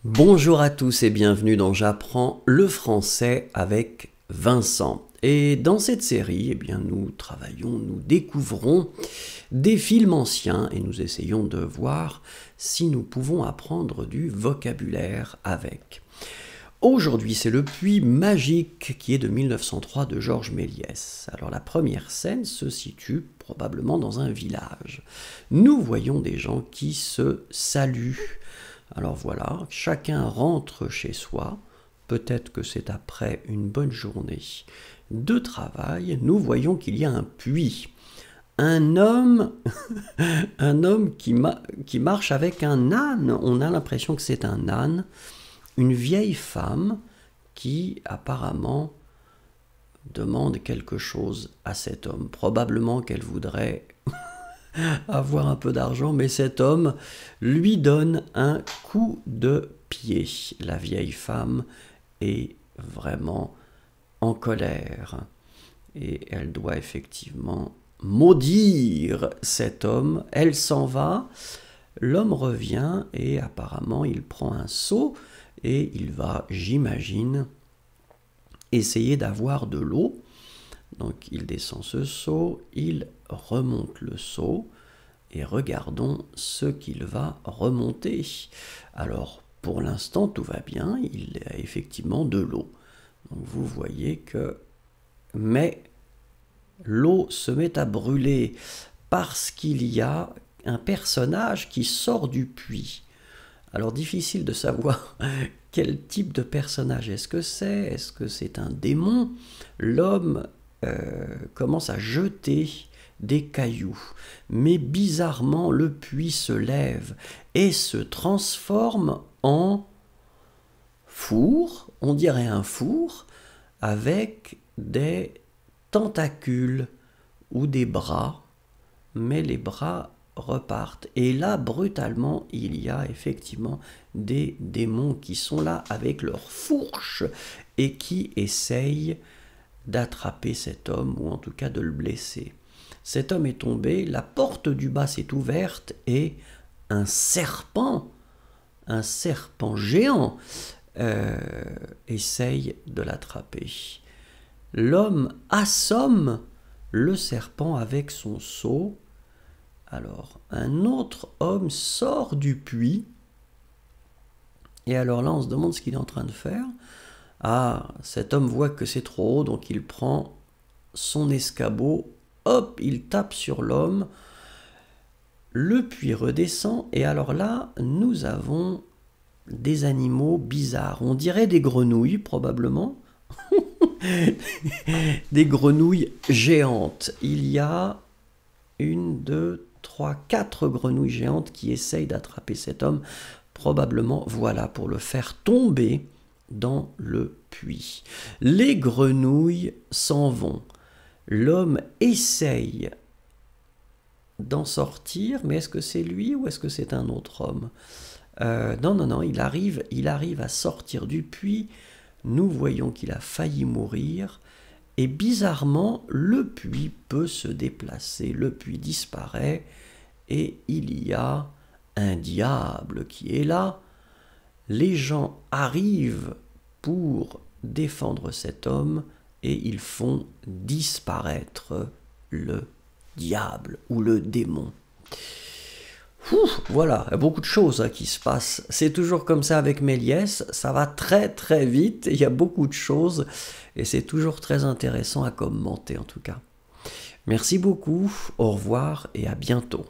Bonjour à tous et bienvenue dans J'apprends le français avec Vincent. Et dans cette série, nous découvrons des films anciens et nous essayons de voir si nous pouvons apprendre du vocabulaire avec. Aujourd'hui, c'est Le Puits magique qui est de 1903 de Georges Méliès. Alors la première scène se situe probablement dans un village. Nous voyons des gens qui se saluent. Alors voilà, chacun rentre chez soi, peut-être que c'est après une bonne journée de travail. Nous voyons qu'il y a un puits. Un homme qui marche avec un âne. On a l'impression que c'est un âne. Une vieille femme qui apparemment demande quelque chose à cet homme. Probablement qu'elle voudrait avoir un peu d'argent, mais cet homme lui donne un coup de pied. La vieille femme est vraiment en colère et elle doit effectivement maudire cet homme. Elle s'en va, l'homme revient et apparemment il prend un seau et il va, j'imagine, essayer d'avoir de l'eau. Donc il descend ce seau, il remonte le seau et regardons ce qu'il va remonter. Alors pour l'instant tout va bien, il a effectivement de l'eau. Donc vous voyez que... Mais l'eau se met à brûler parce qu'il y a un personnage qui sort du puits. Alors difficile de savoir quel type de personnage est-ce que c'est. Est-ce que c'est un démon? L'homme commence à jeter des cailloux. Mais bizarrement, le puits se lève et se transforme en four, on dirait un four, avec des tentacules ou des bras, mais les bras repartent. Et là, brutalement, il y a effectivement des démons qui sont là avec leurs fourches et qui essayent d'attraper cet homme, ou en tout cas de le blesser. Cet homme est tombé, la porte du bas s'est ouverte et un serpent géant, essaye de l'attraper. L'homme assomme le serpent avec son seau. Alors, un autre homme sort du puits. Et alors là, on se demande ce qu'il est en train de faire. Ah, cet homme voit que c'est trop haut, donc il prend son escabeau, hop, il tape sur l'homme, le puits redescend, et alors là, nous avons des animaux bizarres. On dirait des grenouilles, probablement. Des grenouilles géantes. Il y a 1, 2, 3, 4 grenouilles géantes qui essayent d'attraper cet homme, probablement, voilà, pour le faire tomber dans le puits. Les grenouilles s'en vont. L'homme essaye d'en sortir, mais est-ce que c'est lui ou est-ce que c'est un autre homme? Non, il arrive à sortir du puits. Nous voyons qu'il a failli mourir. Et bizarrement, le puits peut se déplacer. Le puits disparaît et il y a un diable qui est là. Les gens arrivent pour défendre cet homme et ils font disparaître le diable ou le démon. Voilà, il y a beaucoup de choses qui se passent. C'est toujours comme ça avec Méliès, ça va très très vite, il y a beaucoup de choses et c'est toujours très intéressant à commenter en tout cas. Merci beaucoup, au revoir et à bientôt.